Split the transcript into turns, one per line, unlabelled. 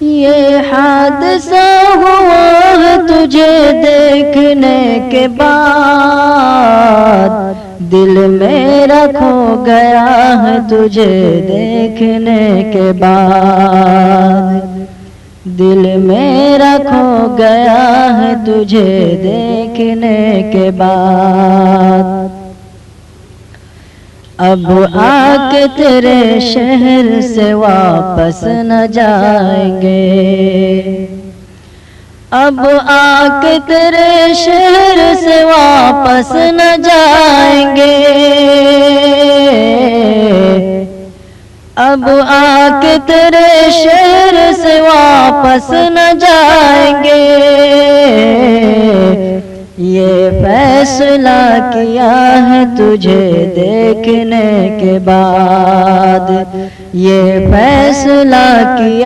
یہ حادثہ ہوا ہے تجھے دیکھنے کے بعد، دل میرا کھو گیا ہے تجھے دیکھنے کے بعد، دل میرا کھو گیا ہے تجھے دیکھنے کے بعد۔ اب آ کے تیرے شہر سے واپس نہ جائیں گے، اب آ کے تیرے شہر سے واپس نہ جائیں گے، اب آ کے تیرے شہر سے واپس نہ جائیں گے۔ یہ فیصلہ کیا ہے تجھے دیکھنے کے بعد، یہ فیصلہ کیا